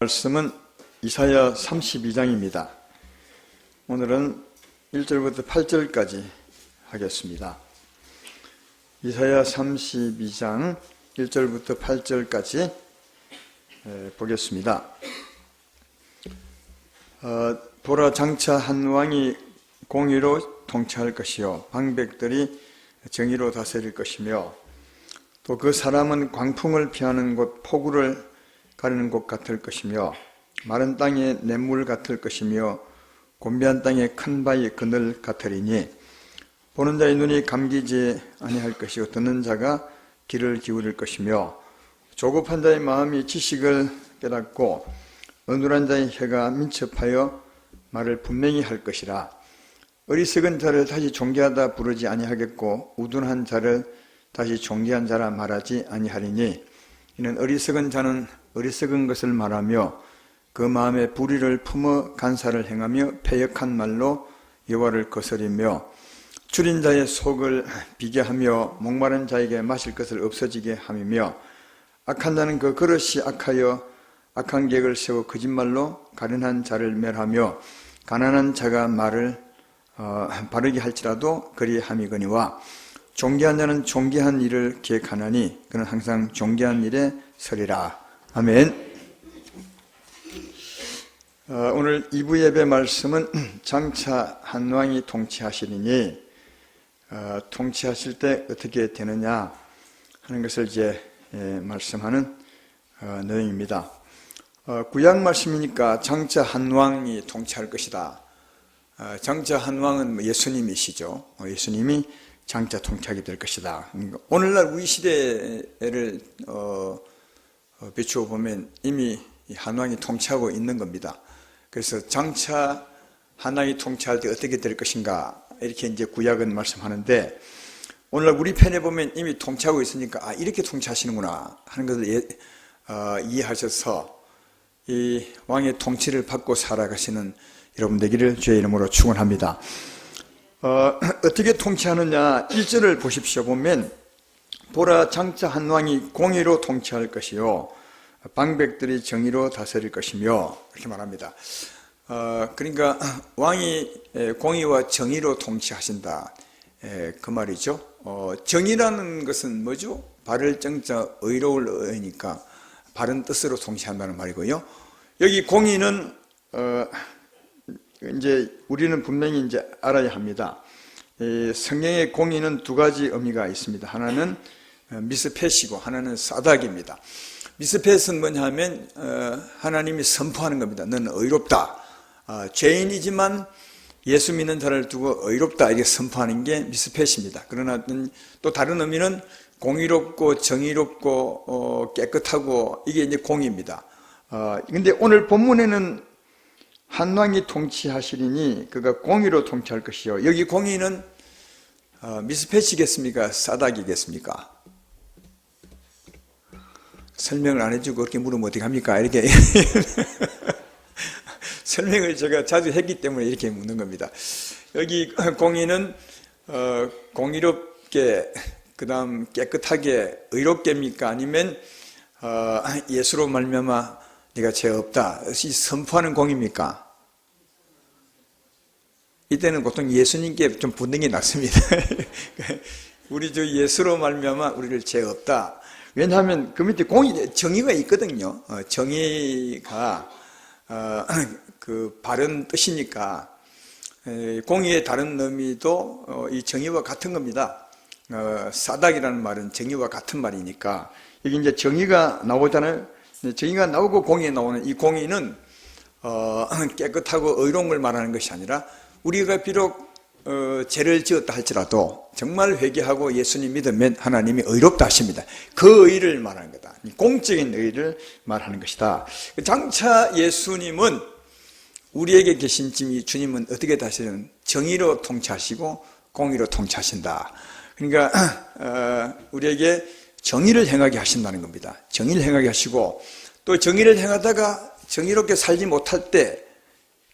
말씀은 이사야 32장입니다. 오늘은 1절부터 8절까지 하겠습니다. 이사야 32장 1절부터 8절까지 보겠습니다. 보라, 장차 한 왕이 공의로 통치할 것이요 방백들이 정의로 다스릴 것이며, 또 그 사람은 광풍을 피하는 곳, 폭우를 가리는 곳 같을 것이며, 마른 땅에 냇물 같을 것이며, 곤비한 땅에 큰 바위 그늘 같으리니, 보는 자의 눈이 감기지 아니할 것이요 듣는 자가 귀를 기울일 것이며, 조급한 자의 마음이 지식을 깨닫고 어눌한 자의 혀가 민첩하여 말을 분명히 할 것이라. 어리석은 자를 다시 존귀하다 부르지 아니하겠고, 우둔한 자를 다시 존귀한 자라 말하지 아니하리니, 이는 어리석은 자는 어리석은 것을 말하며 그 마음에 불의를 품어 간사를 행하며 패역한 말로 여호와를 거스리며, 줄인 자의 속을 비게 하며 목마른 자에게 마실 것을 없어지게 함이며, 악한 자는 그 그릇이 악하여 악한 계획을 세워 거짓말로 가련한 자를 멸하며, 가난한 자가 말을 바르게 할지라도 그리함이거니와, 존귀한 자는 존귀한 일을 기획하나니 그는 항상 존귀한 일에 서리라. 아멘. 오늘 2부 예배 말씀은 장차 한 왕이 통치하시리니, 통치하실 때 어떻게 되느냐 하는 것을 이제 말씀하는 내용입니다. 구약 말씀이니까 장차 한 왕이 통치할 것이다. 장차 한 왕은 예수님이시죠. 예수님이 장차 통치하게 될 것이다. 오늘날 우리 시대를 비추어 보면 이미 한 왕이 통치하고 있는 겁니다. 그래서 장차 한 왕이 통치할 때 어떻게 될 것인가, 이렇게 이제 구약은 말씀하는데, 오늘날 우리 편에 보면 이미 통치하고 있으니까 이렇게 통치하시는구나 하는 것을 이해하셔서 이 왕의 통치를 받고 살아가시는 여러분 되기를 주의 이름으로 축원합니다. 어떻게 통치하느냐, 1절을 보십시오. 보면 보라, 장차 한 왕이 공의로 통치할 것이요 방백들이 정의로 다스릴 것이며, 이렇게 말합니다. 그러니까 왕이 공의와 정의로 통치하신다, 그 말이죠. 정의라는 것은 뭐죠? 바를 정자 의로울 의니까 바른 뜻으로 통치한다는 말이고요. 여기 공의는 이제 우리는 분명히 이제 알아야 합니다. 성경의 공의는 두 가지 의미가 있습니다. 하나는 미스펫이고 하나는 사닥입니다. 미스펫은 뭐냐 하면 하나님이 선포하는 겁니다. 너는 의롭다. 죄인이지만 예수 믿는 자를 두고 의롭다, 이렇게 선포하는 게 미스펫입니다. 그러나 또 다른 의미는 공의롭고 정의롭고 깨끗하고, 이게 이제 공의입니다. 근데 오늘 본문에는 한 왕이 통치하시리니 그가 공의로 통치할 것이요. 여기 공의는 미스패치겠습니까? 사닥이겠습니까? 설명을 안 해주고 그렇게 물으면 어떻게 합니까? 이렇게 설명을 제가 자주 했기 때문에 이렇게 묻는 겁니다. 여기 공의는 공의롭게, 그 다음 깨끗하게, 의롭게입니까? 아니면 예수로 말미암아 네가 죄 없다, 이 선포하는 공입니까? 이때는 보통 예수님께 좀 붙는 게 낫습니다. 우리 저 예수로 말미암아 우리를 죄 없다. 왜냐하면 그 밑에 정의가 있거든요. 정의가 그 바른 뜻이니까, 공의의 다른 의미도 이 정의와 같은 겁니다. 사닥이라는 말은 정의와 같은 말이니까, 여기 이제 정의가 나오잖아요. 정의가 나오고 공의에 나오는 이 공의는 깨끗하고 의로운 걸 말하는 것이 아니라, 우리가 비록 죄를 지었다 할지라도 정말 회개하고 예수님 믿으면 하나님이 의롭다 하십니다. 그 의를 말하는 거다. 공적인 의를 말하는 것이다. 장차 예수님은, 우리에게 계신 주님은 어떻게 다시는 정의로 통치하시고 공의로 통치하신다. 그러니까 우리에게 정의를 행하게 하신다는 겁니다. 정의를 행하게 하시고, 또 정의를 행하다가 정의롭게 살지 못할 때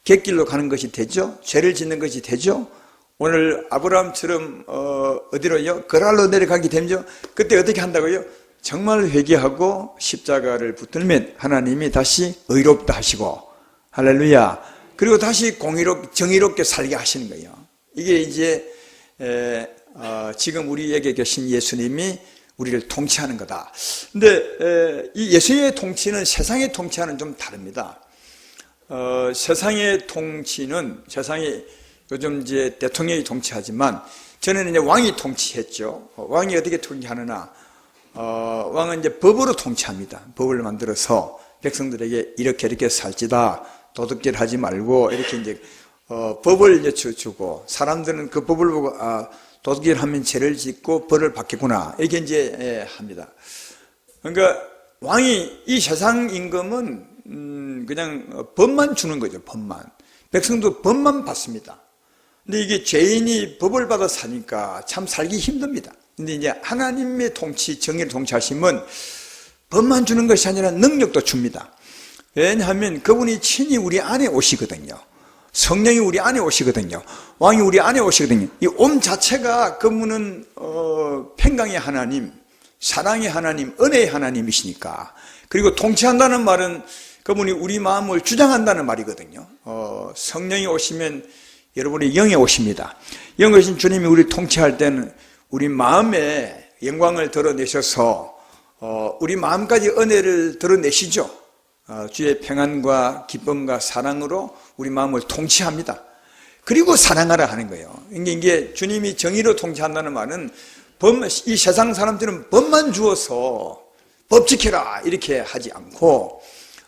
갯길로 가는 것이 되죠. 죄를 짓는 것이 되죠. 오늘 아브라함처럼 어디로요? 거랄로 내려가게 되죠. 그때 어떻게 한다고요? 정말 회개하고 십자가를 붙들면 하나님이 다시 의롭다 하시고, 할렐루야. 그리고 다시 정의롭게 살게 하시는 거예요. 이게 이제 지금 우리에게 계신 예수님이 우리를 통치하는 거다. 근데 이 예수님의 통치는 세상의 통치와는 좀 다릅니다. 세상의 통치는, 세상에 요즘 이제 대통령이 통치하지만, 전에는 이제 왕이 통치했죠. 왕이 어떻게 통치하느냐? 왕은 이제 법으로 통치합니다. 법을 만들어서 백성들에게 이렇게 살지다, 도둑질 하지 말고, 이렇게 이제 법을 이제 주고, 사람들은 그 법을 보고 도둑질하면 죄를 짓고 벌을 받겠구나, 이렇게 이제 합니다. 그러니까 왕이, 이 세상 임금은 그냥 법만 주는 거죠. 법만. 백성도 법만 받습니다. 근데 이게 죄인이 법을 받아 사니까 참 살기 힘듭니다. 근데 이제 하나님의 통치, 정의를 통치하시면 법만 주는 것이 아니라 능력도 줍니다. 왜냐하면 그분이 친히 우리 안에 오시거든요. 성령이 우리 안에 오시거든요. 왕이 우리 안에 오시거든요. 이 온 자체가 그분은 평강의 하나님, 사랑의 하나님, 은혜의 하나님이시니까. 그리고 통치한다는 말은 그분이 우리 마음을 주장한다는 말이거든요. 성령이 오시면 여러분의 영에 오십니다. 영에 오신 주님이 우리를 통치할 때는 우리 마음에 영광을 드러내셔서 우리 마음까지 은혜를 드러내시죠. 주의 평안과 기쁨과 사랑으로 우리 마음을 통치합니다. 그리고 사랑하라 하는 거예요. 이게 주님이 정의로 통치한다는 말은 이 세상 사람들은 법만 주어서 법 지켜라 이렇게 하지 않고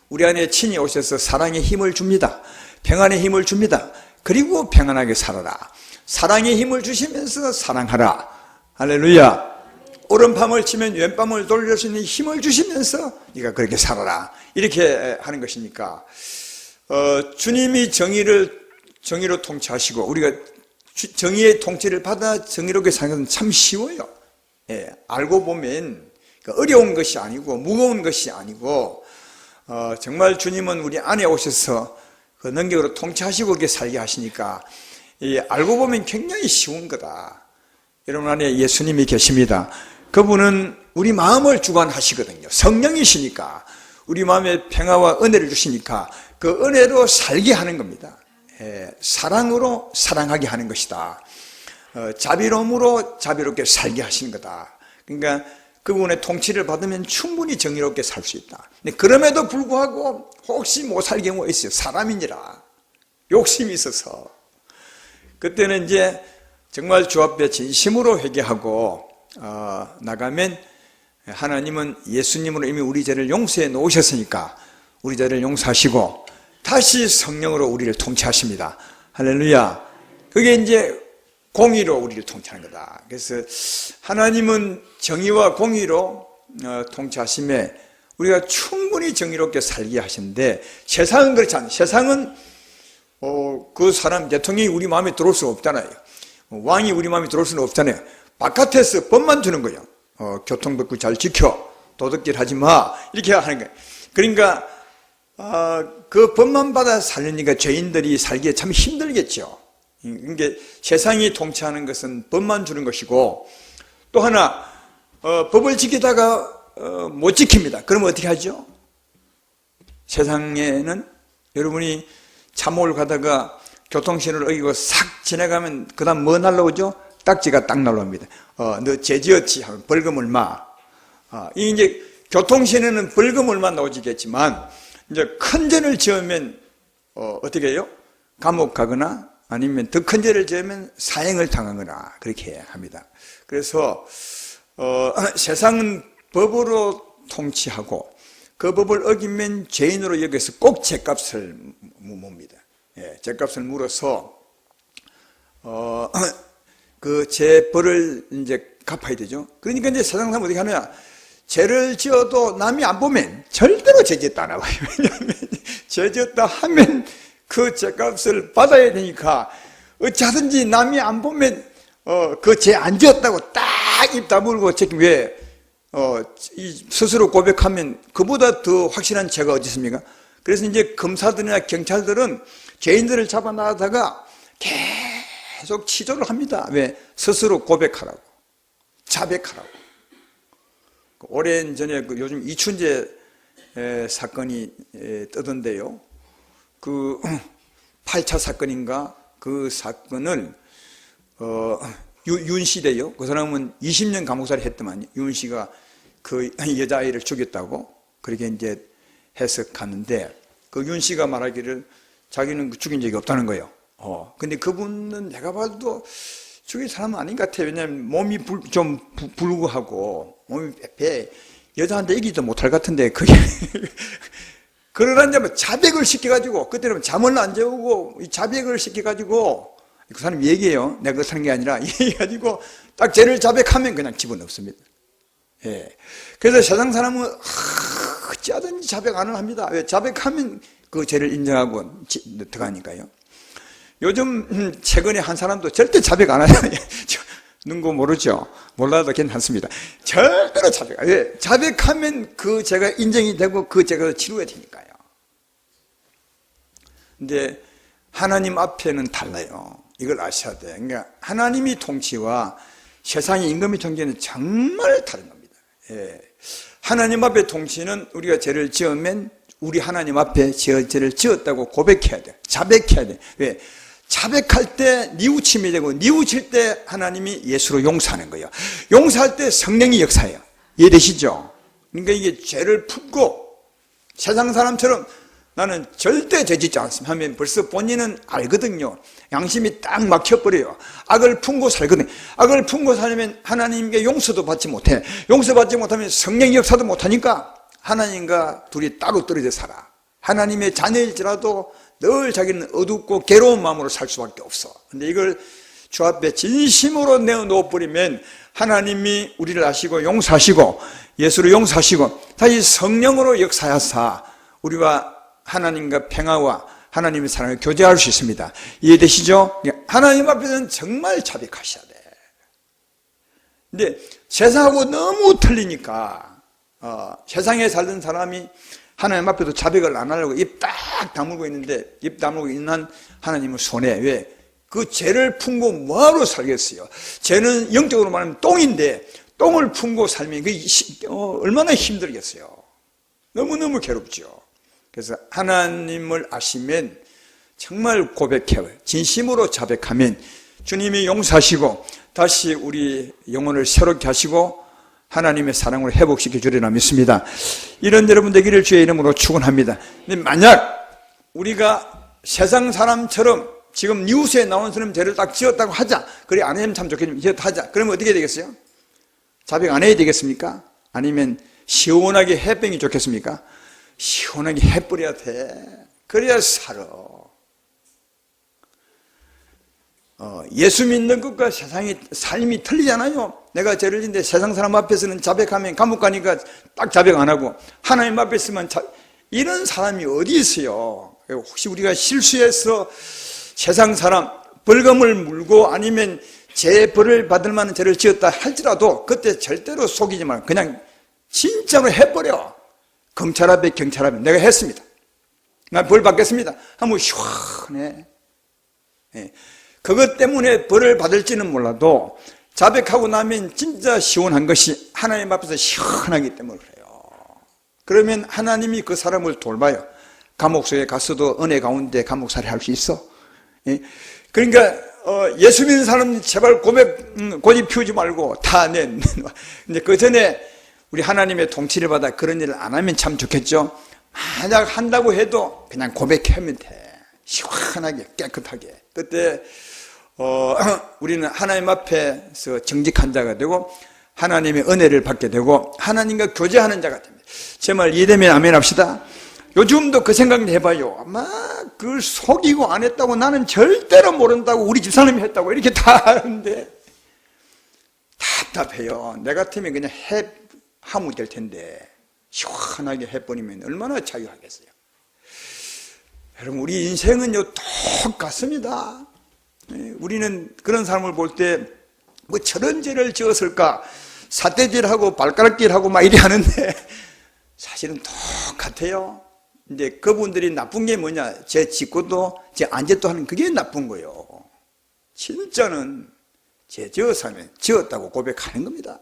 우리 안에 친히 오셔서 사랑의 힘을 줍니다. 평안의 힘을 줍니다. 그리고 평안하게 살아라. 사랑의 힘을 주시면서 사랑하라. 할렐루야. 오른밤을 치면 왼밤을 돌릴 수 있는 힘을 주시면서 네가 그렇게 살아라. 이렇게 하는 것이니까 주님이 정의로 통치하시고 우리가 정의의 통치를 받아 정의롭게 사는 것은 참 쉬워요. 알고 보면 어려운 것이 아니고 무거운 것이 아니고 정말 주님은 우리 안에 오셔서 그 능력으로 통치하시고 그렇게 살게 하시니까 알고 보면 굉장히 쉬운 거다. 여러분 안에 예수님이 계십니다. 그분은 우리 마음을 주관하시거든요. 성령이시니까 우리 마음에 평화와 은혜를 주시니까 그 은혜로 살게 하는 겁니다. 사랑으로 사랑하게 하는 것이다. 자비로움으로 자비롭게 살게 하시는 거다. 그러니까 그분의 통치를 받으면 충분히 정의롭게 살 수 있다. 근데 그럼에도 불구하고 혹시 못 살 경우가 있어요. 사람이니라 욕심이 있어서 그때는 이제 정말 주 앞에 진심으로 회개하고 나가면 하나님은 예수님으로 이미 우리 죄를 용서해 놓으셨으니까 우리 죄를 용서하시고 다시 성령으로 우리를 통치하십니다. 할렐루야. 그게 이제 공의로 우리를 통치하는 거다. 그래서 하나님은 정의와 공의로 통치하심에 우리가 충분히 정의롭게 살게 하시는데 세상은 그렇지 않아요. 세상은 그 사람 대통령이 우리 마음에 들어올 수 없잖아요. 왕이 우리 마음에 들어올 수는 없잖아요. 바깥에서 법만 주는 거예요. 교통법규 잘 지켜, 도둑질 하지 마, 이렇게 하는 거예요. 그러니까 그 법만 받아 살려니까 죄인들이 살기에 참 힘들겠죠. 그러니까 세상이 통치하는 것은 법만 주는 것이고 또 하나 법을 지키다가 못 지킵니다. 그러면 어떻게 하죠? 세상에는 여러분이 참호를 가다가 교통신호를 어기고 싹 지나가면 그 다음 뭐 날라오죠? 딱지가 딱 날라옵니다. 너 죄지었지 하면 벌금 얼마. 이 이제 교통신호는 벌금 얼마 나오지겠지만 이제 큰 죄를 지으면 어떻게 해요? 감옥 가거나 아니면 더 큰 죄를 지으면 사형을 당하거나 그렇게 합니다. 그래서 세상은 법으로 통치하고 그 법을 어기면 죄인으로 여기서 꼭 죄값을 묻습니다. 죄값을 물어서 그 죄벌을 이제 갚아야 되죠. 그러니까 이제 세상 사람 어떻게 하느냐? 죄를 지어도 남이 안 보면 절대로 죄 짓다 안 와요. 왜냐하면 죄 짓다 하면 그 죄값을 받아야 되니까 어찌하든지 남이 안 보면 그 죄 안 지었다고 딱 입 다물고 왜 스스로 고백하면 그보다 더 확실한 죄가 어디 있습니까? 그래서 이제 검사들이나 경찰들은 죄인들을 잡아 나가다가 계속 치조를 합니다. 왜? 스스로 고백하라고, 자백하라고. 오랜 전에 요즘 이춘재 사건이 뜨던데요. 그 8차 사건인가 그 사건을 윤 씨래요. 그 사람은 20년 감옥살이 했더만 윤 씨가 그 여자아이를 죽였다고 그렇게 이제 해석하는데 그 윤 씨가 말하기를 자기는 죽인 적이 없다는 거예요. 근데 그분은 내가 봐도 죽인 사람은 아닌 것 같아요. 왜냐하면 몸이 좀 불구하고 몸이 배 여자한테 이기지도 못할 것 같은데 그게 그러라면 자백을 시켜가지고 그때는 잠을 안 재우고 자백을 시켜가지고 그 사람이 얘기해요. 내가 그렇게 하는 게 아니라 얘기해가지고 딱 죄를 자백하면 그냥 집어넣습니다. 예. 그래서 세상 사람은 어찌하든지 자백 안 합니다. 왜? 자백하면 그 죄를 인정하고 들어가니까요. 요즘 최근에 한 사람도 절대 자백 안 하잖아요. 누구 모르죠? 몰라도 괜찮습니다. 절대로 자백 안 해요. 자백하면 그 죄가 인정이 되고 그 죄가 치료가 되니까요. 근데 하나님 앞에는 달라요. 이걸 아셔야 돼요. 그러니까 하나님이 통치와 세상의 임금의 통치는 정말 다른 겁니다. 예. 하나님 앞에 통치는 우리가 죄를 지으면 우리 하나님 앞에 죄를 지었다고 고백해야 돼. 자백해야 돼. 왜? 자백할 때 뉘우침이 되고 뉘우칠 때 하나님이 예수로 용서하는 거예요. 용서할 때 성령이 역사해요. 이해되시죠? 그러니까 이게 죄를 품고 세상 사람처럼 나는 절대 죄 짓지 않습니다 하면 벌써 본인은 알거든요. 양심이 딱 막혀버려요. 악을 품고 살거든요. 악을 품고 살면 하나님께 용서도 받지 못해. 용서받지 못하면 성령 역사도 못하니까 하나님과 둘이 따로 떨어져 살아. 하나님의 자녀일지라도 늘 자기는 어둡고 괴로운 마음으로 살 수밖에 없어. 근데 이걸 주 앞에 진심으로 내어놓아버리면 하나님이 우리를 아시고 용서하시고 예수로 용서하시고 다시 성령으로 역사하사 우리와 하나님과 평화와 하나님의 사랑을 교제할 수 있습니다. 이해되시죠? 하나님 앞에서는 정말 자백하셔야 돼. 근데 세상하고 너무 틀리니까 세상에 살던 사람이 하나님 앞에도 자백을 안 하려고 입 딱 다물고 있는데 입 다물고 있는 하나님은 손해. 왜? 그 죄를 품고 뭐하러 살겠어요? 죄는 영적으로 말하면 똥인데 똥을 품고 살면 그게 얼마나 힘들겠어요? 너무너무 괴롭죠. 그래서 하나님을 아시면 정말 고백해요. 진심으로 자백하면 주님이 용서하시고 다시 우리 영혼을 새롭게 하시고 하나님의 사랑으로 회복시켜 주리라 믿습니다. 이런 여러분 되기를 주의 이름으로 축원합니다. 근데 만약 우리가 세상 사람처럼 지금 뉴스에 나온 사람 죄를 딱 지었다고 하자. 그래 안 하면 참 좋겠지만 하자. 그러면 어떻게 되겠어요? 자백 안 해야 되겠습니까? 아니면 시원하게 해병이 좋겠습니까? 시원하게 해버려야 돼. 그래야 살아. 예수 믿는 것과 세상의 삶이 틀리잖아요. 내가 죄를 짓는데 세상 사람 앞에서는 자백하면 감옥 가니까 딱 자백 안 하고 하나님 앞에 있으면 이런 사람이 어디 있어요? 혹시 우리가 실수해서 세상 사람 벌금을 물고 아니면 재벌을 받을 만한 죄를 지었다 할지라도 그때 절대로 속이지 말고 그냥 진짜로 해버려. 검찰 앞에 경찰 앞에 내가 했습니다. 나 벌 받겠습니다. 하면 시원해. 예. 그것 때문에 벌을 받을지는 몰라도 자백하고 나면 진짜 시원한 것이 하나님 앞에서 시원하기 때문에 그래요. 그러면 하나님이 그 사람을 돌봐요. 감옥 속에 갔어도 은혜 가운데 감옥살이 할 수 있어. 예? 그러니까 예수 믿는 사람 제발 고집 피우지 말고 다 낸. 근데 그 전에 우리 하나님의 통치를 받아 그런 일을 안 하면 참 좋겠죠. 만약 한다고 해도 그냥 고백하면 돼. 시원하게 깨끗하게. 그때 우리는 하나님 앞에서 정직한 자가 되고 하나님의 은혜를 받게 되고 하나님과 교제하는 자가 됩니다. 제 말 이해되면 아멘 합시다. 요즘도 그 생각 해봐요. 아마 그걸 속이고 안 했다고 나는 절대로 모른다고 우리 집사람이 했다고 이렇게 다 하는데 답답해요. 내 같으면 그냥 하면 될 텐데 시원하게 해버리면 얼마나 자유하겠어요. 여러분 우리 인생은요 똑같습니다. 우리는 그런 사람을 볼 때 뭐 저런 죄를 지었을까 사태질하고 발가락질하고 막 이래 하는데 사실은 똑같아요. 근데 그분들이 나쁜 게 뭐냐? 죄 짓고도 죄 안 짓도 하는 그게 나쁜 거예요. 진짜는 죄 지었으면 지었다고 고백하는 겁니다.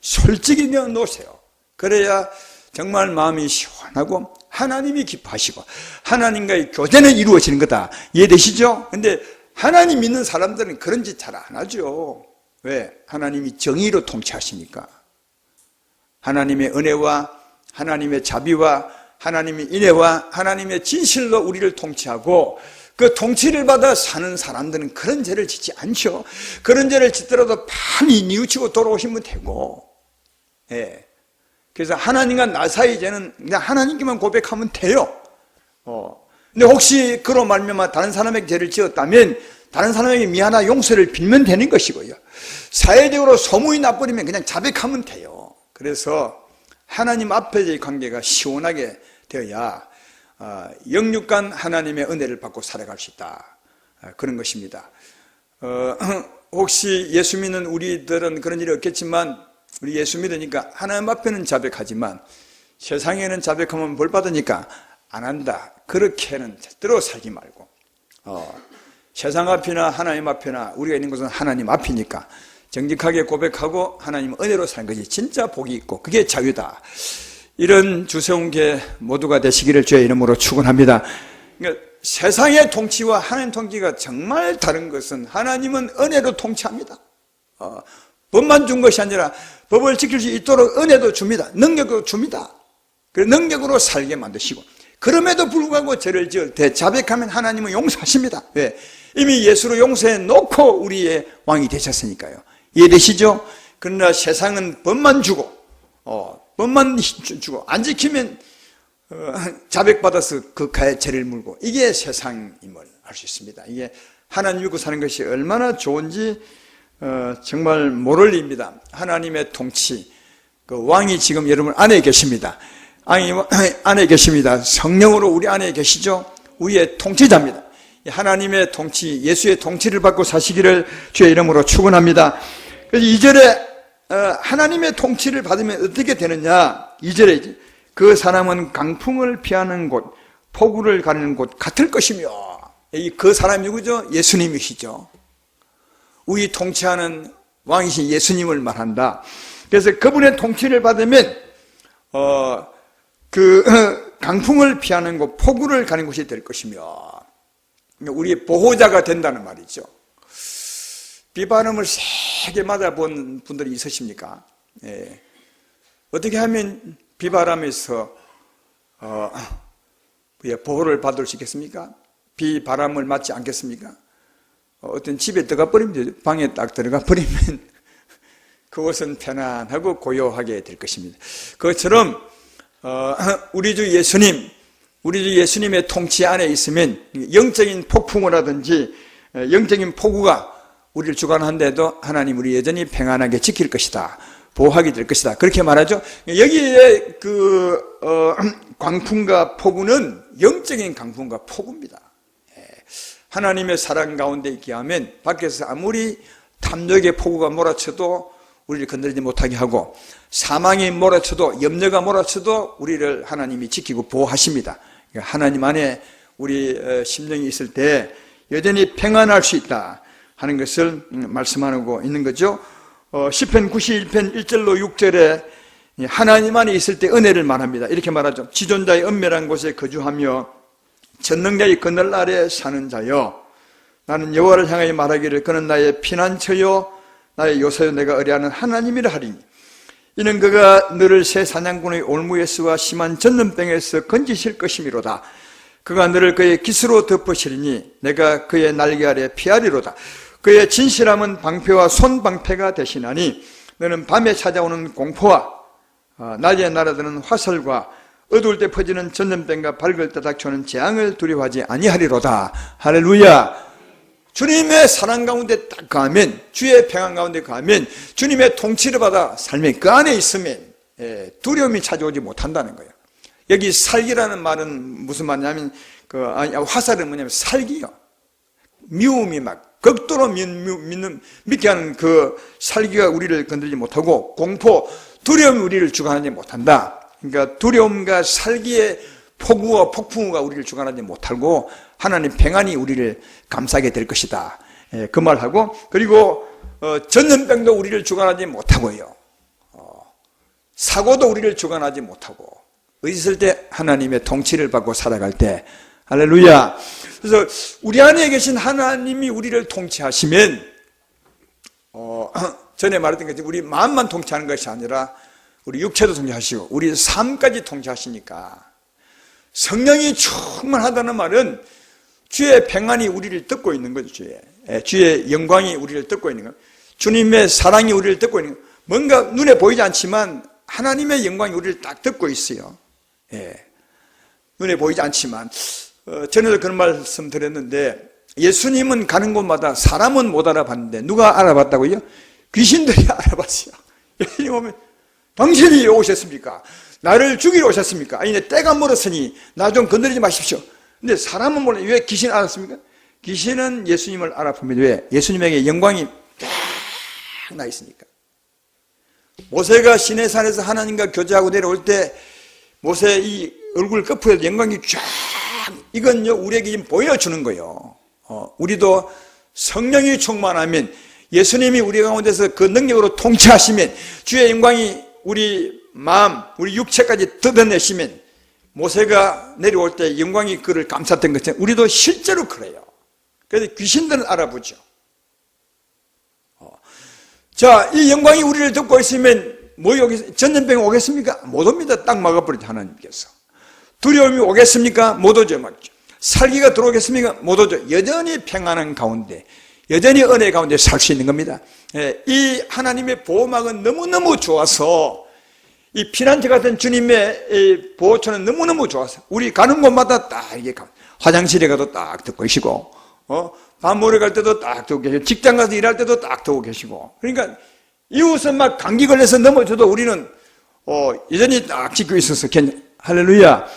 솔직히 내어놓으세요. 그래야 정말 마음이 시원하고 하나님이 기뻐하시고 하나님과의 교제는 이루어지는 거다. 이해되시죠? 근데 하나님 믿는 사람들은 그런 짓 잘 안 하죠. 왜? 하나님이 정의로 통치하시니까. 하나님의 은혜와 하나님의 자비와 하나님의 인애와 하나님의 진실로 우리를 통치하고 그 통치를 받아 사는 사람들은 그런 죄를 짓지 않죠. 그런 죄를 짓더라도 많이 뉘우치고 돌아오시면 되고, 예. 그래서 하나님과 나 사이 죄는 그냥 하나님께만 고백하면 돼요. 근데 혹시 그로 말미암아 다른 사람에게 죄를 지었다면 다른 사람에게 미안한 용서를 빌면 되는 것이고요. 사회적으로 소문이 나버리면 그냥 자백하면 돼요. 그래서 하나님 앞에서의 관계가 시원하게 되어야 영육간 하나님의 은혜를 받고 살아갈 수 있다. 그런 것입니다. 혹시 예수 믿는 우리들은 그런 일이 없겠지만 우리 예수 믿으니까 하나님 앞에는 자백하지만 세상에는 자백하면 벌 받으니까 안 한다. 그렇게는 절대로 살지 말고 세상 앞이나 하나님 앞이나 우리가 있는 곳은 하나님 앞이니까 정직하게 고백하고 하나님 은혜로 사는 것이 진짜 복이 있고 그게 자유다. 이런 주세운계 모두가 되시기를 주의 이름으로 축원합니다. 그러니까 세상의 통치와 하나님 통치가 정말 다른 것은 하나님은 은혜로 통치합니다. 법만 준 것이 아니라 법을 지킬 수 있도록 은혜도 줍니다. 능력도 줍니다. 그 능력으로 살게 만드시고 그럼에도 불구하고 죄를 지을 때 자백하면 하나님은 용서하십니다. 왜? 이미 예수로 용서해 놓고 우리의 왕이 되셨으니까요. 이해되시죠? 그러나 세상은 법만 주고 법만 주고 안 지키면 자백받아서 그가의 죄를 물고 이게 세상임을 알 수 있습니다. 이게 하나님 믿고 사는 것이 얼마나 좋은지 정말 모를 일입니다. 하나님의 통치, 그 왕이 지금 여러분 안에 계십니다. 왕이 안에 계십니다. 성령으로 우리 안에 계시죠? 우리의 통치자입니다. 하나님의 통치, 예수의 통치를 받고 사시기를 주의 이름으로 축원합니다. 그래서 2절에 하나님의 통치를 받으면 어떻게 되느냐? 2절에 그 사람은 강풍을 피하는 곳, 폭우를 가르는 곳 같을 것이며 그 사람이 누구죠? 예수님이시죠. 우리 통치하는 왕이신 예수님을 말한다. 그래서 그분의 통치를 받으면 그 강풍을 피하는 곳, 폭우를 가는 곳이 될 것이며 우리의 보호자가 된다는 말이죠. 비바람을 세게 맞아본 분들이 있으십니까? 예. 어떻게 하면 비바람에서 보호를 받을 수 있겠습니까? 비바람을 맞지 않겠습니까? 어떤 집에 들어가 버리면 되죠. 방에 딱 들어가 버리면 그것은 편안하고 고요하게 될 것입니다. 그것처럼 우리 주 예수님의 통치 안에 있으면 영적인 폭풍을 하든지 영적인 폭우가 우리를 주관한데도 하나님 우리 여전히 평안하게 지킬 것이다. 보호하게 될 것이다. 그렇게 말하죠. 여기에 광풍과 폭우는 영적인 강풍과 폭우입니다. 하나님의 사랑 가운데 있게 하면 밖에서 아무리 탐욕의 폭우가 몰아쳐도 우리를 건드리지 못하게 하고 사망이 몰아쳐도 염려가 몰아쳐도 우리를 하나님이 지키고 보호하십니다. 하나님 안에 우리 심령이 있을 때 여전히 평안할 수 있다 하는 것을 말씀하고 있는 거죠. 시편 91편 1절로 6절에 하나님 안에 있을 때 은혜를 말합니다. 이렇게 말하죠. 지존자의 은밀한 곳에 거주하며 전능자의 그늘 아래 사는 자여, 나는 여호와를 향하여 말하기를 그는 나의 피난처요 나의 요새요 내가 의뢰하는 하나님이라 하리니 이는 그가 너를 새 사냥꾼의 올무에서와 심한 전염병에서 건지실 것이미로다. 그가 너를 그의 깃으로 덮으시리니 내가 그의 날개 아래 피하리로다. 그의 진실함은 방패와 손방패가 되시나니 너는 밤에 찾아오는 공포와 낮에 날아드는 화살과 어두울 때 퍼지는 전염병과 밝을 때 닥쳐오는 재앙을 두려워하지 아니하리로다. 할렐루야. 주님의 사랑 가운데 딱 가면, 주의 평안 가운데 가면 주님의 통치를 받아 삶의 그 안에 있으면 두려움이 찾아오지 못한다는 거예요. 여기 살기라는 말은 무슨 말이냐면 화살은 뭐냐면 살기요. 미움이 막 극도로 믿게 하는 그 살기가 우리를 건드리지 못하고 공포, 두려움이 우리를 주관하지 못한다. 그러니까 두려움과 살기의 폭우와 폭풍우가 우리를 주관하지 못하고 하나님 평안이 우리를 감싸게 될 것이다. 그 말하고 그리고 전염병도 우리를 주관하지 못하고요. 사고도 우리를 주관하지 못하고 어디 있을 때 하나님의 통치를 받고 살아갈 때 할렐루야. 그래서 우리 안에 계신 하나님이 우리를 통치하시면 전에 말했던 것처럼 우리 마음만 통치하는 것이 아니라 우리 육체도 통치하시고 우리 삶까지 통치하시니까 성령이 충만하다는 말은 주의 평안이 우리를 덮고 있는 거죠. 주의 영광이 우리를 덮고 있는 거, 주님의 사랑이 우리를 덮고 있는 거. 뭔가 눈에 보이지 않지만 하나님의 영광이 우리를 딱 덮고 있어요. 눈에 보이지 않지만 전에도 그런 말씀 드렸는데 예수님은 가는 곳마다 사람은 못 알아봤는데 누가 알아봤다고요? 귀신들이 알아봤어요. 예수님 오면 당신이 오셨습니까? 나를 죽이러 오셨습니까? 아니 때가 멀었으니 나 좀 건드리지 마십시오. 근데 사람은 몰라요. 왜 귀신 알았습니까? 귀신은 예수님을 알아봅니다. 왜? 예수님에게 영광이 딱 나 있으니까. 모세가 시내산에서 하나님과 교제하고 내려올 때 모세 이 얼굴 끝에서 영광이 쫙, 이건요 우리에게 지금 보여주는 거예요. 우리도 성령이 충만하면 예수님이 우리 가운데서 그 능력으로 통치하시면 주의 영광이 우리 마음, 우리 육체까지 뜯어내시면 모세가 내려올 때 영광이 그를 감쌌던 것처럼 우리도 실제로 그래요. 그래서 귀신들은 알아보죠. 자, 이 영광이 우리를 덮고 있으면 뭐 전염병이 오겠습니까? 못 옵니다. 딱 막아버리죠, 하나님께서. 두려움이 오겠습니까? 못 오죠, 맞죠? 살기가 들어오겠습니까? 못 오죠. 여전히 평안한 가운데, 여전히 은혜 가운데 살 수 있는 겁니다. 이 하나님의 보호막은 너무너무 좋아서 이 피난처 같은 주님의 보호처는 너무너무 좋아서 우리 가는 곳마다 딱 이게 화장실에 가도 딱 듣고 계시고 밥 먹으러 갈 때도 딱 듣고 계시고 직장 가서 일할 때도 딱 듣고 계시고 그러니까 이웃은 막 감기 걸려서 넘어져도 우리는 여전히 딱 지키고 있어서 할렐루야.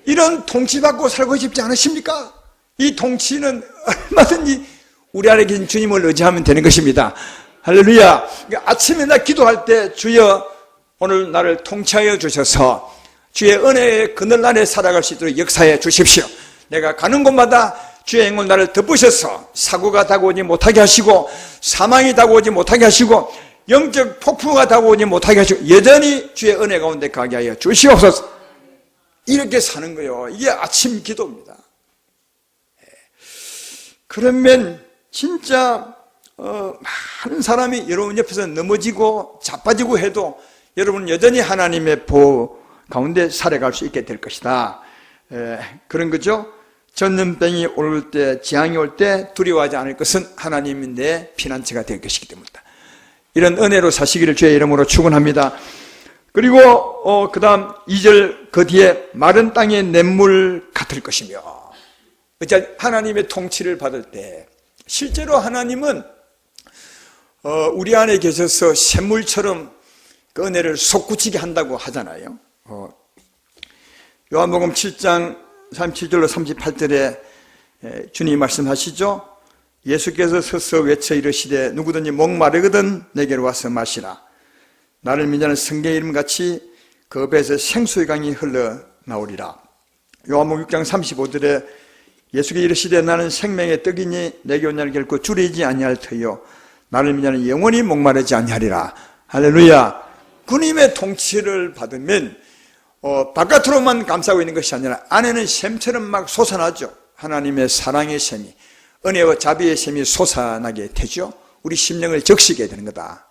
이런 통치받고 살고 싶지 않으십니까? 이 통치는 얼마든지 우리 안에 계신 주님을 의지하면 되는 것입니다. 할렐루야. 그러니까 아침에 나 기도할 때 주여 오늘 나를 통치하여 주셔서 주의 은혜의 그늘 아래 살아갈 수 있도록 역사해 주십시오. 내가 가는 곳마다 주의 영광 나를 덮으셔서 사고가 다가오지 못하게 하시고 사망이 다가오지 못하게 하시고 영적 폭풍가 다가오지 못하게 하시고 여전히 주의 은혜 가운데 가게 하여 주시옵소서. 이렇게 사는 거예요. 이게 아침 기도입니다. 그러면 진짜 많은 사람이 여러분 옆에서 넘어지고 자빠지고 해도 여러분은 여전히 하나님의 보호 가운데 살아갈 수 있게 될 것이다. 그런 거죠. 전염병이 올 때, 재앙이 올 때 두려워하지 않을 것은 하나님이 내 피난처가 될 것이기 때문이다. 이런 은혜로 사시기를 주의 이름으로 축원합니다. 그리고 그 다음 2절 그 뒤에 마른 땅의 냇물 같을 것이며 하나님의 통치를 받을 때 실제로 하나님은 우리 안에 계셔서 샘물처럼 그 은혜를 솟구치게 한다고 하잖아요. 요한복음 7장 37절로 38절에 주님이 말씀하시죠. 예수께서 서서 외쳐 이르시되 누구든지 목마르거든 내게로 와서 마시라. 나를 믿는 성경의 이름같이 그 배에서 생수의 강이 흘러나오리라. 요한복음 6장 35절에 예수께 이르시되 나는 생명의 떡이니 내게 온 자는 결코 줄이지 아니할 터요 나를 믿는 영원히 목마르지 아니하리라. 할렐루야. 주님의 통치를 받으면 바깥으로만 감싸고 있는 것이 아니라 안에는 샘처럼 막 솟아나죠. 하나님의 사랑의 샘이, 은혜와 자비의 샘이 솟아나게 되죠. 우리 심령을 적시게 되는 거다.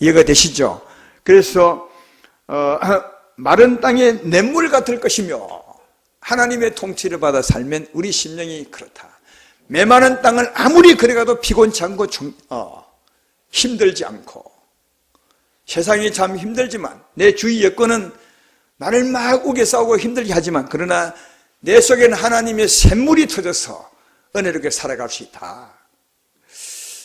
이해가 되시죠? 그래서 마른 땅에 냇물 같을 것이며 하나님의 통치를 받아 살면 우리 심령이 그렇다. 메마른 땅을 아무리 그래가도 피곤치 않고 힘들지 않고 세상이 참 힘들지만 내 주위 여건은 나를 막 우겨 싸우고 힘들게 하지만 그러나 내 속에는 하나님의 샘물이 터져서 은혜롭게 살아갈 수 있다.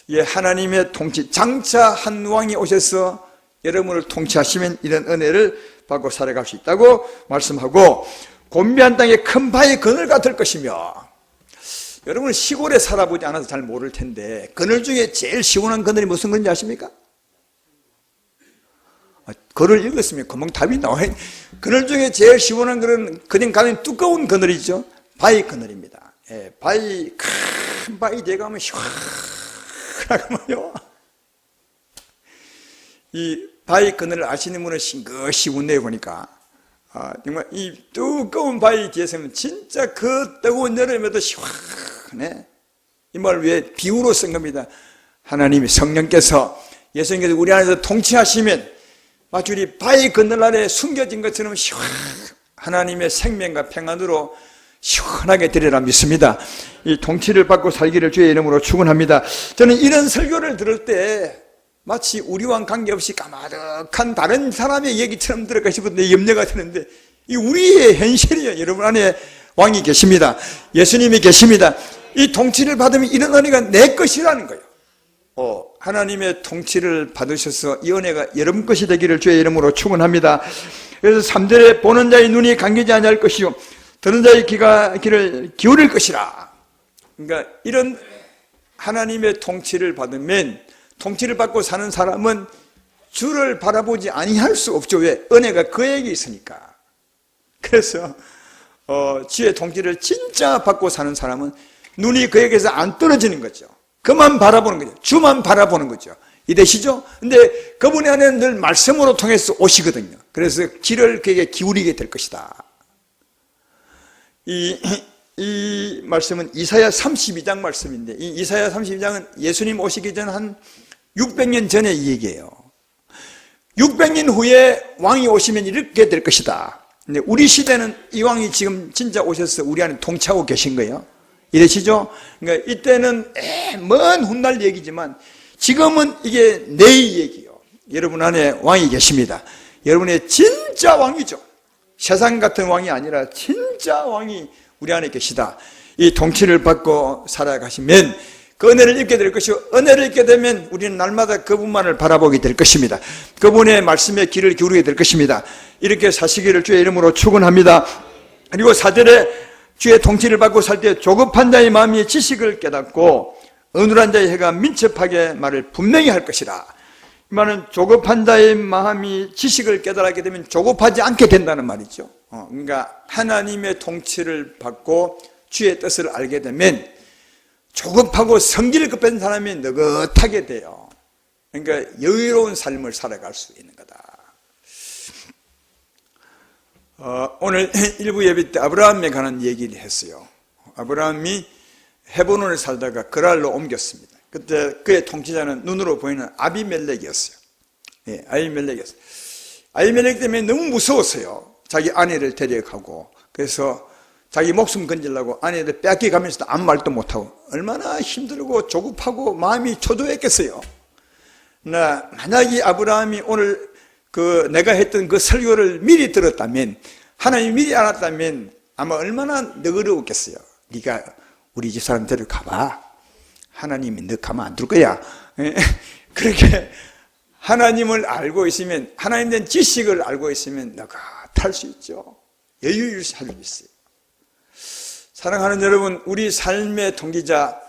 예, 하나님의 통치, 장차 한 왕이 오셔서 여러분을 통치하시면 이런 은혜를 받고 살아갈 수 있다고 말씀하고 곤비한 땅에 큰 바위 그늘 같을 것이며 여러분 시골에 살아보지 않아서 잘 모를 텐데 그늘 중에 제일 시원한 그늘이 무슨 그늘인지 아십니까? 글을 읽었으면 금방 답이 나와요. 그늘 중에 제일 시원한 그늘은 그냥 가면 두꺼운 그늘이죠. 바위 그늘입니다. 예, 바위, 큰 바위 돼 가면 시원하고요. 이 바위 그늘을 아시는 분은 싱긋이 웃네요 보니까. 정말 이 두꺼운 바위 뒤에서는 진짜 그 뜨거운 여름에도 시원해. 이 말 왜 비유로 쓴 겁니다. 하나님이 성령께서 예수님께서 우리 안에서 통치하시면 마치 우리 바위 그늘 아래 숨겨진 것처럼 하나님의 생명과 평안으로 시원하게 되리라 믿습니다. 이 통치를 받고 살기를 주의 이름으로 축원합니다. 저는 이런 설교를 들을 때 마치 우리와 관계없이 까마득한 다른 사람의 얘기처럼 들을까 싶은데 염려가 되는데 이 우리의 현실이에요. 여러분 안에 왕이 계십니다. 예수님이 계십니다. 이 통치를 받으면 이런 은혜가 내 것이라는 거예요. 하나님의 통치를 받으셔서 이 은혜가 여러분 것이 되기를 주의 이름으로 축원합니다. 그래서 3절에 보는 자의 눈이 감기지 아니할 것이요 듣는 자의 귀를 기울일 것이라. 그러니까 이런 하나님의 통치를 받으면 통치를 받고 사는 사람은 주를 바라보지 아니할 수 없죠. 왜? 은혜가 그에게 있으니까. 그래서 주의 통치를 진짜 받고 사는 사람은 눈이 그에게서 안 떨어지는 거죠. 그만 바라보는 거죠. 주만 바라보는 거죠. 이해되시죠? 근데 그분의 안에는 늘 말씀으로 통해서 오시거든요. 그래서 귀를 그에게 기울이게 될 것이다. 이 말씀은 이사야 32장 말씀인데, 이 이사야 32장은 예수님 오시기 전 한 600년 전의 이 얘기예요. 600년 후에 왕이 오시면 이렇게 될 것이다. 근데 우리 시대는 이 왕이 지금 진짜 오셔서 우리 안에 통치하고 계신 거예요. 이러시죠? 그러니까 이때는 먼 훗날 얘기지만 지금은 이게 내일 얘기요. 여러분 안에 왕이 계십니다. 여러분의 진짜 왕이죠. 세상 같은 왕이 아니라 진짜 왕이 우리 안에 계시다. 이 통치를 받고 살아가시면 그 은혜를 입게 될 것이고, 은혜를 입게 되면 우리는 날마다 그분만을 바라보게 될 것입니다. 그분의 말씀에 귀를 기울이게 될 것입니다. 이렇게 사시기를 주의 이름으로 축원합니다. 그리고 4절에 주의 통치를 받고 살 때 조급한 자의 마음이 지식을 깨닫고 어눌한 자의 혀가 민첩하게 말을 분명히 할 것이라. 이 말은 조급한 자의 마음이 지식을 깨달게 되면 조급하지 않게 된다는 말이죠. 그러니까 하나님의 통치를 받고 주의 뜻을 알게 되면 조급하고 성질을 급한 사람이 느긋하게 돼요. 그러니까 여유로운 삶을 살아갈 수 있는 거다. 오늘 일부 예배 때 아브라함에 관한 얘기를 했어요. 아브라함이 헤브론에 살다가 그랄로 옮겼습니다. 그때 그의 통치자는 눈으로 보이는 아비멜렉이었어요. 아비멜렉이었어요. 아비멜렉 때문에 너무 무서웠어요. 자기 아내를 데려가고, 그래서 자기 목숨 건지려고 아내를 빼앗겨가면서도 아무 말도 못하고 얼마나 힘들고 조급하고 마음이 초조했겠어요. 만약에 아브라함이 오늘 내가 했던 그 설교를 미리 들었다면, 하나님이 미리 알았다면 아마 얼마나 너그러웠겠어요. 네가 우리 집사람 데려가봐. 하나님이 너 가만 안 둘 거야. 그렇게 하나님을 알고 있으면, 하나님 된 지식을 알고 있으면 너긋할 수 있죠. 여유를 살 수 있어요. 사랑하는 여러분, 우리 삶의 통기자,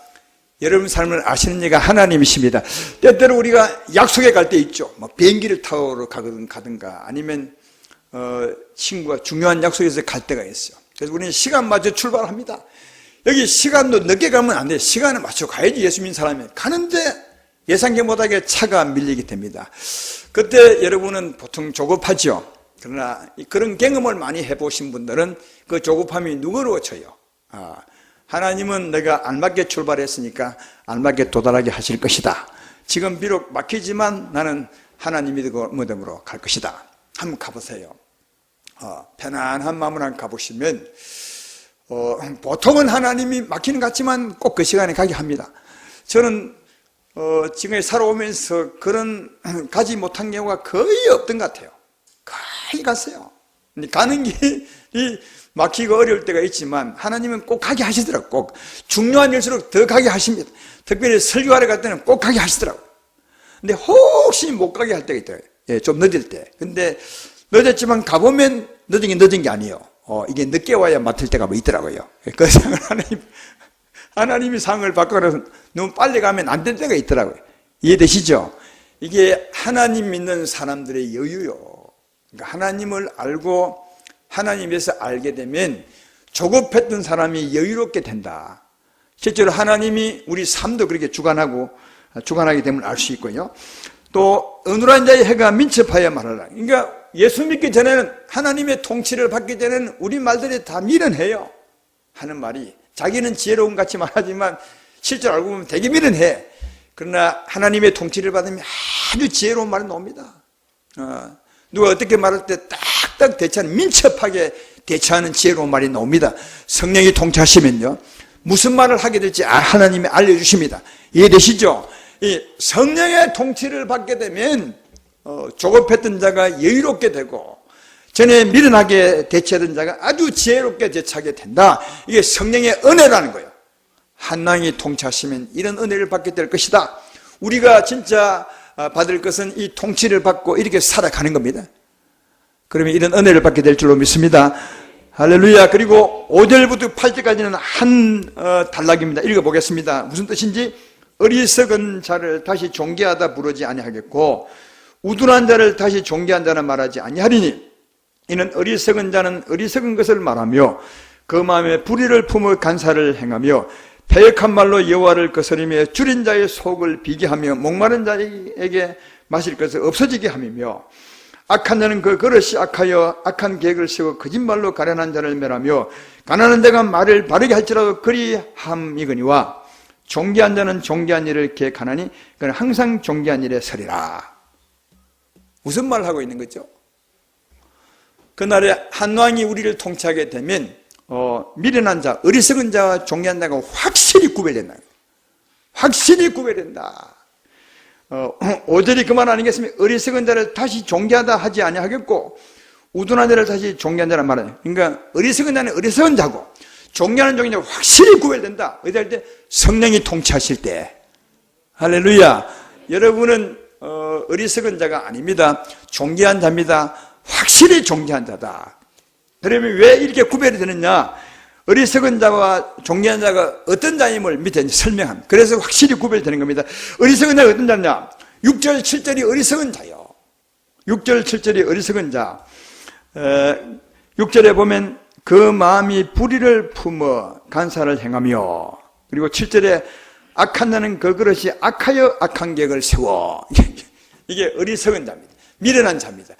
여러분 삶을 아시는 이가 하나님이십니다. 때때로 우리가 약속에 갈 때 있죠. 비행기를 타러 가든가 아니면 친구가 중요한 약속에서 갈 때가 있어요. 그래서 우리는 시간 맞춰 출발합니다. 여기 시간도 늦게 가면 안 돼요. 시간을 맞춰 가야지 예수 믿는 사람이. 가는데 예상치 못하게 차가 밀리게 됩니다. 그때 여러분은 보통 조급하죠. 그러나 그런 경험을 많이 해보신 분들은 그 조급함이 누그러워져요. 하나님은 내가 알맞게 출발했으니까 알맞게 도달하게 하실 것이다. 지금 비록 막히지만 나는 하나님이 믿음으로 갈 것이다. 한번 가보세요. 편안한 마음으로 한번 가보시면 보통은 하나님이 막히는 것 같지만 꼭 그 시간에 가게 합니다. 저는 지금까지 살아오면서 그런 가지 못한 경우가 거의 없던 것 같아요. 거의 갔어요. 가는 길이 막히고 어려울 때가 있지만 하나님은 꼭 가게 하시더라고요. 꼭 중요한 일수록 더 가게 하십니다. 특별히 설교하러 갈 때는 꼭 가게 하시더라고요. 근데 혹시 못 가게 할 때가 있더라고요. 좀 늦을 때. 근데 늦었지만 가보면 늦은 게 아니에요. 이게 늦게 와야 맡을 때가 있더라고요. 그 상을 하나님이 상을 바꿔서 너무 빨리 가면 안 될 때가 있더라고요. 이해되시죠? 이게 하나님 믿는 사람들의 여유요. 그러니까 하나님을 알고 하나님에서 알게 되면 조급했던 사람이 여유롭게 된다. 실제로 하나님이 우리 삶도 그렇게 주관하게 되면 알 수 있고요. 또 어눌한 자의 해가 민첩하여 말하라. 그러니까 예수 믿기 전에는, 하나님의 통치를 받기 전에는 우리 말들이 다 미련해요. 하는 말이 자기는 지혜로운 같이 말하지만 실제로 알고 보면 되게 미련해. 그러나 하나님의 통치를 받으면 아주 지혜로운 말이 나옵니다. 누가 어떻게 말할 때 딱딱 대처하는, 민첩하게 대처하는 지혜로운 말이 나옵니다. 성령이 통치하시면요, 무슨 말을 하게 될지 하나님이 알려주십니다. 이해되시죠? 이 성령의 통치를 받게 되면 조급했던 자가 여유롭게 되고, 전에 미련하게 대처하던 자가 아주 지혜롭게 대처하게 된다. 이게 성령의 은혜라는 거예요. 하나님이 통치하시면 이런 은혜를 받게 될 것이다. 우리가 진짜 받을 것은 이 통치를 받고 이렇게 살아가는 겁니다. 그러면 이런 은혜를 받게 될 줄로 믿습니다. 할렐루야. 그리고 5절부터 8절까지는 한 단락입니다. 읽어보겠습니다. 무슨 뜻인지, 어리석은 자를 다시 존귀하다 부르지 아니하겠고 우둔한 자를 다시 존귀한 자는 말하지 아니하리니, 이는 어리석은 자는 어리석은 것을 말하며 그 마음에 불의를 품어 간사를 행하며 패역한 말로 여호와를 거스리며 줄인 자의 속을 비게하며 목마른 자에게 마실 것을 없어지게 함이며, 악한 자는 그 그릇이 악하여 악한 계획을 세워 거짓말로 가련한 자를 멸하며 가난한 자가 말을 바르게 할지라도 그리함이거니와 존귀한 자는 존귀한 일을 계획하나니 그는 항상 존귀한 일에 서리라. 무슨 말을 하고 있는 거죠? 그날에 한 왕이 우리를 통치하게 되면 미련한 자, 어리석은 자와 존귀한 자가 확실히 구별된다. 확실히 구별된다. 5절이 그 말 아니겠습니까? 어리석은 자를 다시 존귀하다 하지 아니하겠고 우둔한 자를 다시 존귀한 자란 말이에요. 그러니까 어리석은 자는 어리석은 자고 존귀하는 존귀한 자가 확실히 구별된다. 어디 할 때? 성령이 통치하실 때. 할렐루야. 여러분은 어리석은 자가 아닙니다. 존귀한 자입니다. 확실히 존귀한 자다. 그러면 왜 이렇게 구별이 되느냐? 어리석은 자와 존귀한 자가 어떤 자임을 밑에 설명합니다. 그래서 확실히 구별되는 겁니다. 어리석은 자가 어떤 자냐? 6절 7절이 어리석은 자요. 6절 7절이 어리석은 자. 6절에 보면 그 마음이 불의를 품어 간사를 행하며, 그리고 7절에 악한 자는 그 그릇이 악하여 악한 계획을 세워. 이게 어리석은 자입니다. 미련한 자입니다.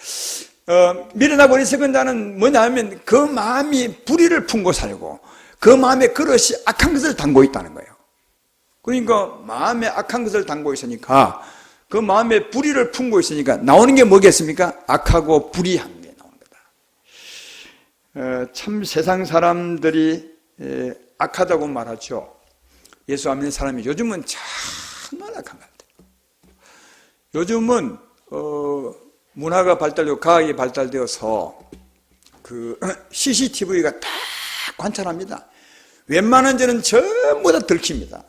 미련하고 어리석은 자는 뭐냐 하면 그 마음이 불의를 품고 살고 그 마음에 그릇이 악한 것을 담고 있다는 거예요. 그러니까 마음에 악한 것을 담고 있으니까, 그 마음에 불의를 품고 있으니까 나오는 게 뭐겠습니까? 악하고 불의한 게 나오는 거다. 참 세상 사람들이 악하다고 말하죠. 예수 안 믿는 사람이 요즘은 정말 악한 것 같아요. 요즘은 문화가 발달되고 과학이 발달되어서 그 CCTV가 다 관찰합니다. 웬만한 데는 전부 다 들킵니다.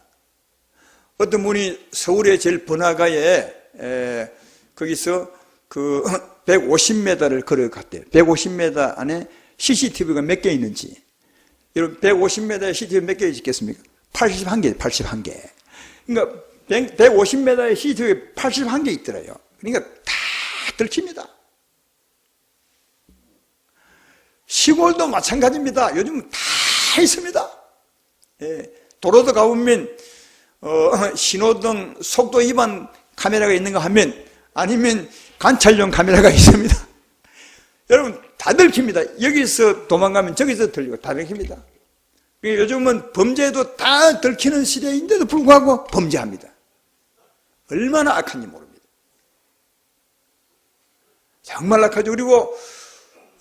어떤 분이 서울의 제일 번화가에 거기서 그 150m를 걸어갔대요. 150m 안에 CCTV가 몇 개 있는지. 여러분 150m에 CCTV 몇 개 있겠습니까? 81개, 81개. 그러니까 150m에 CCTV 81개 있더래요. 그러니까 다 들킵니다. 시골도 마찬가지입니다. 요즘 다 있습니다. 예, 도로도 가보면 신호등 속도 위반 카메라가 있는가 하면, 아니면 관찰용 카메라가 있습니다. 여러분 다 들킵니다. 여기서 도망가면 저기서 들리고 다 들킵니다. 요즘은 범죄도 다 들키는 시대인데도 불구하고 범죄합니다. 얼마나 악한지 모릅니다. 정말 악하죠. 그리고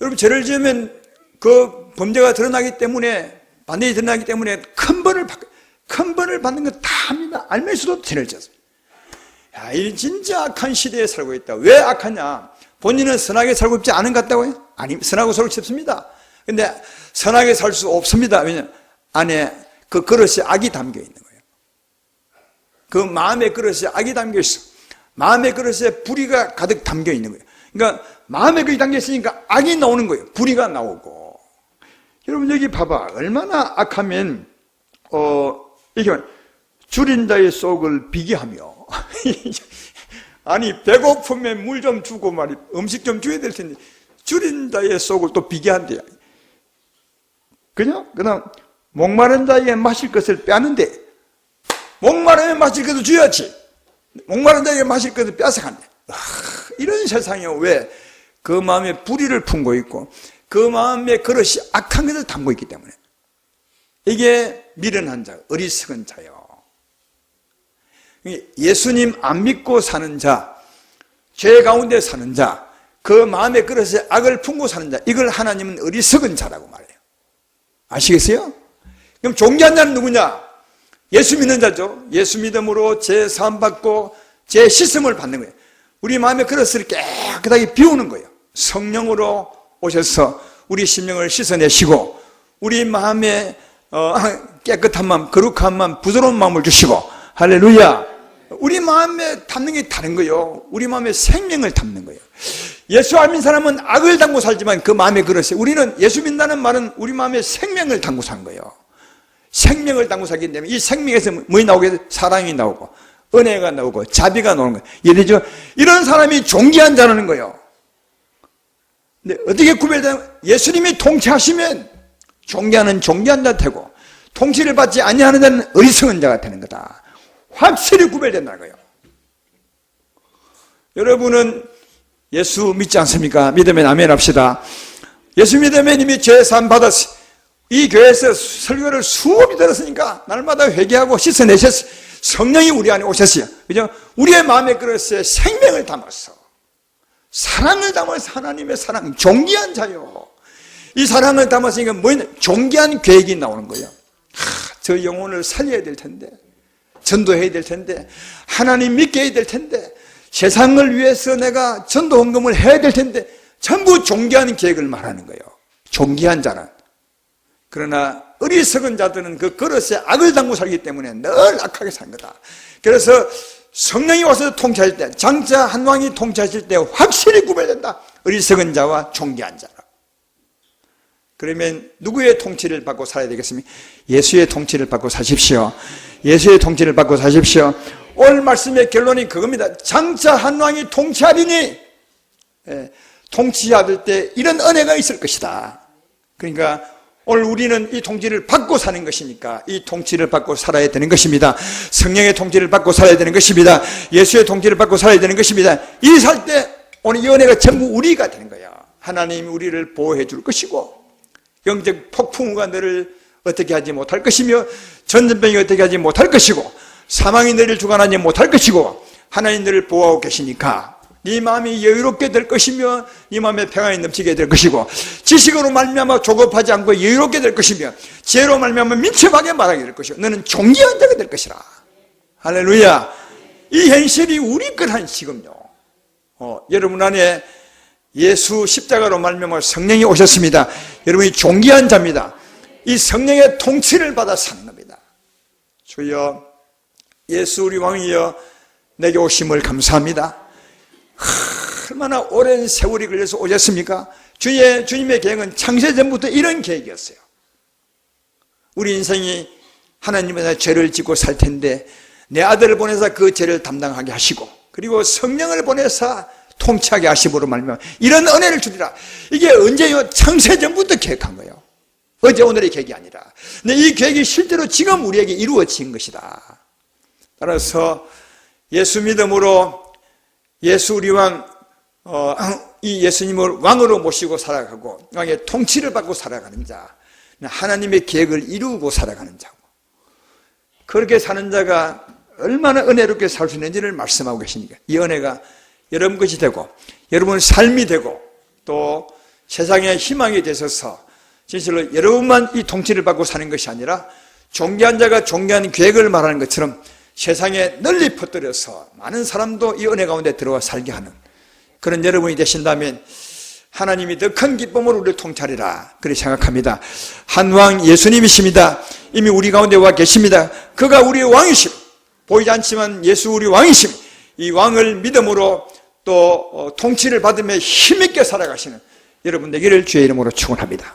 여러분 죄를 지으면 그 범죄가 드러나기 때문에, 반드시 드러나기 때문에 큰 벌을 받는 거 다 합니다. 알면서도 죄를 지었습니다. 야, 이 진짜 악한 시대에 살고 있다. 왜 악하냐? 본인은 선하게 살고 있지 않은 것 같다고요? 아니, 선하고 살고 싶습니다. 근데 선하게 살 수 없습니다. 왜냐하면 안에 그 그릇에 악이 담겨 있는 거예요. 그 마음의 그릇에 악이 담겨 있어. 마음의 그릇에 불의가 가득 담겨 있는 거예요. 그러니까 마음에 그릇이 담겨 있으니까 악이 나오는 거예요. 불의가 나오고. 여러분 여기 봐봐. 얼마나 악하면 이게 줄인 자의 속을 비교하며 아니 배고프면 물 좀 주고 말이 음식 좀 줘야 될 텐데 줄인 자의 속을 또 비교한대요. 그다음 목마른 자에게 마실 것을 빼앗는데, 목마르면 마실 것을 줘야지. 목마른 자에게 마실 것을 빼앗아간대. 이런 세상에 왜 그 마음에 불의를 품고 있고 그 마음에 그릇이 악한 것을 담고 있기 때문에 이게 미련한 자, 어리석은 자요. 예수님 안 믿고 사는 자, 죄 가운데 사는 자, 그 마음의 그릇에 악을 품고 사는 자, 이걸 하나님은 어리석은 자라고 말해요. 아시겠어요? 그럼 존귀한 자는 누구냐? 예수 믿는 자죠. 예수 믿음으로 죄 사함 받고 죄 씻음을 받는 거예요. 우리 마음의 그릇을 깨끗하게 비우는 거예요. 성령으로 오셔서 우리 심령을 씻어내시고 우리 마음에 깨끗한 마음, 거룩한 마음, 부드러운 마음을 주시고 할렐루야. 우리 마음에 담는 게 다른 거예요. 우리 마음에 생명을 담는 거예요. 예수 안 믿는 사람은 악을 담고 살지만 그 마음의 그릇에 우리는 예수 믿는다는 말은 우리 마음에 생명을 담고 산 거예요. 생명을 담고 살기 때문에 이 생명에서 뭐가 나오게? 사랑이 나오고 은혜가 나오고 자비가 나오는 거예요. 이해되죠? 이런 사람이 존귀한 자라는 거예요. 근데 어떻게 구별되냐? 예수님이 통치하시면 존귀한 자 되고 통치를 받지 아니하는 자는 어리석은 자가 되는 거다. 확실히 구별된다는 거예요. 여러분은 예수 믿지 않습니까? 믿으면 아멘 합시다. 예수 믿으면 이미 죄 사함 받았어요. 이 교회에서 설교를 수업이 들었으니까 날마다 회개하고 씻어내셨어요. 성령이 우리 안에 오셨어요. 그죠? 우리의 마음의 그릇에 생명을 담았어. 사랑을 담아서 하나님의 사랑, 존귀한 자요. 이 사랑을 담았으니까 뭐냐? 존귀한 계획이 나오는 거예요. 저 영혼을 살려야 될 텐데, 전도해야 될 텐데, 하나님 믿게 해야 될 텐데, 세상을 위해서 내가 전도 헌금을 해야 될 텐데, 전부 존귀한 계획을 말하는 거예요. 존귀한 자는. 그러나 어리석은 자들은 그 그릇에 악을 담고 살기 때문에 늘 악하게 산 거다. 그래서 성령이 와서 통치할 때, 장차 한 왕이 통치하실 때 확실히 구별된다. 어리석은 자와 존귀한 자라. 그러면 누구의 통치를 받고 살아야 되겠습니까? 예수의 통치를 받고 사십시오. 예수의 통치를 받고 사십시오. 오늘 말씀의 결론이 그겁니다. 장차 한 왕이 통치하리니 통치하실 때 이런 은혜가 있을 것이다. 그러니까 오늘 우리는 이 통치를 받고 사는 것이니까 이 통치를 받고 살아야 되는 것입니다. 성령의 통치를 받고 살아야 되는 것입니다. 예수의 통치를 받고 살아야 되는 것입니다. 이 살 때 오늘 이 은혜가 전부 우리가 되는 거야. 하나님이 우리를 보호해 줄 것이고 영적 폭풍우가 너를 어떻게 하지 못할 것이며 전염병이 어떻게 하지 못할 것이고 사망이 너를 주관하지 못할 것이고 하나님 너를 보호하고 계시니까 네 마음이 여유롭게 될 것이며 네 마음에 평안이 넘치게 될 것이고 지식으로 말미암아 조급하지 않고 여유롭게 될 것이며 지혜로 말미암아 민첩하게 말하게 될 것이고 너는 존귀한 자가 될 것이라. 할렐루야. 이 현실이 우리 거란 지금요. 여러분 안에 예수 십자가로 말미암아 성령이 오셨습니다. 여러분이 존귀한 자입니다. 이 성령의 통치를 받아 사는 겁니다. 주여 예수 우리 왕이여 내게 오심을 감사합니다. 얼마나 오랜 세월이 걸려서 오셨습니까? 주님의 계획은 창세전부터 이런 계획이었어요. 우리 인생이 하나님의 죄를 짓고 살 텐데 내 아들을 보내서 그 죄를 담당하게 하시고 그리고 성령을 보내서 통치하게 하심으로 말미암아 이런 은혜를 주리라. 이게 언제요? 창세전부터 계획한 거예요. 어제 오늘의 계획이 아니라. 근데 이 계획이 실제로 지금 우리에게 이루어진 것이다. 따라서 예수 믿음으로 예수 우리 왕, 이 예수님을 왕으로 모시고 살아가고 왕의 통치를 받고 살아가는 자, 하나님의 계획을 이루고 살아가는 자고 그렇게 사는 자가 얼마나 은혜롭게 살 수 있는지를 말씀하고 계시니까 이 은혜가 여러분 것이 되고 여러분 삶이 되고 또 세상의 희망이 되셔서 진실로 여러분만 이 통치를 받고 사는 것이 아니라 존귀한 자가 존귀한 계획을 말하는 것처럼 세상에 널리 퍼뜨려서 많은 사람도 이 은혜 가운데 들어와 살게 하는 그런 여러분이 되신다면 하나님이 더 큰 기쁨으로 우리를 통치하리라 그렇게 생각합니다. 한 왕 예수님이십니다. 이미 우리 가운데 와 계십니다. 그가 우리의 왕이심 보이지 않지만 예수 우리 왕이심 이 왕을 믿음으로 또 통치를 받으며 힘있게 살아가시는 여러분 되기를 주의 이름으로 축원합니다.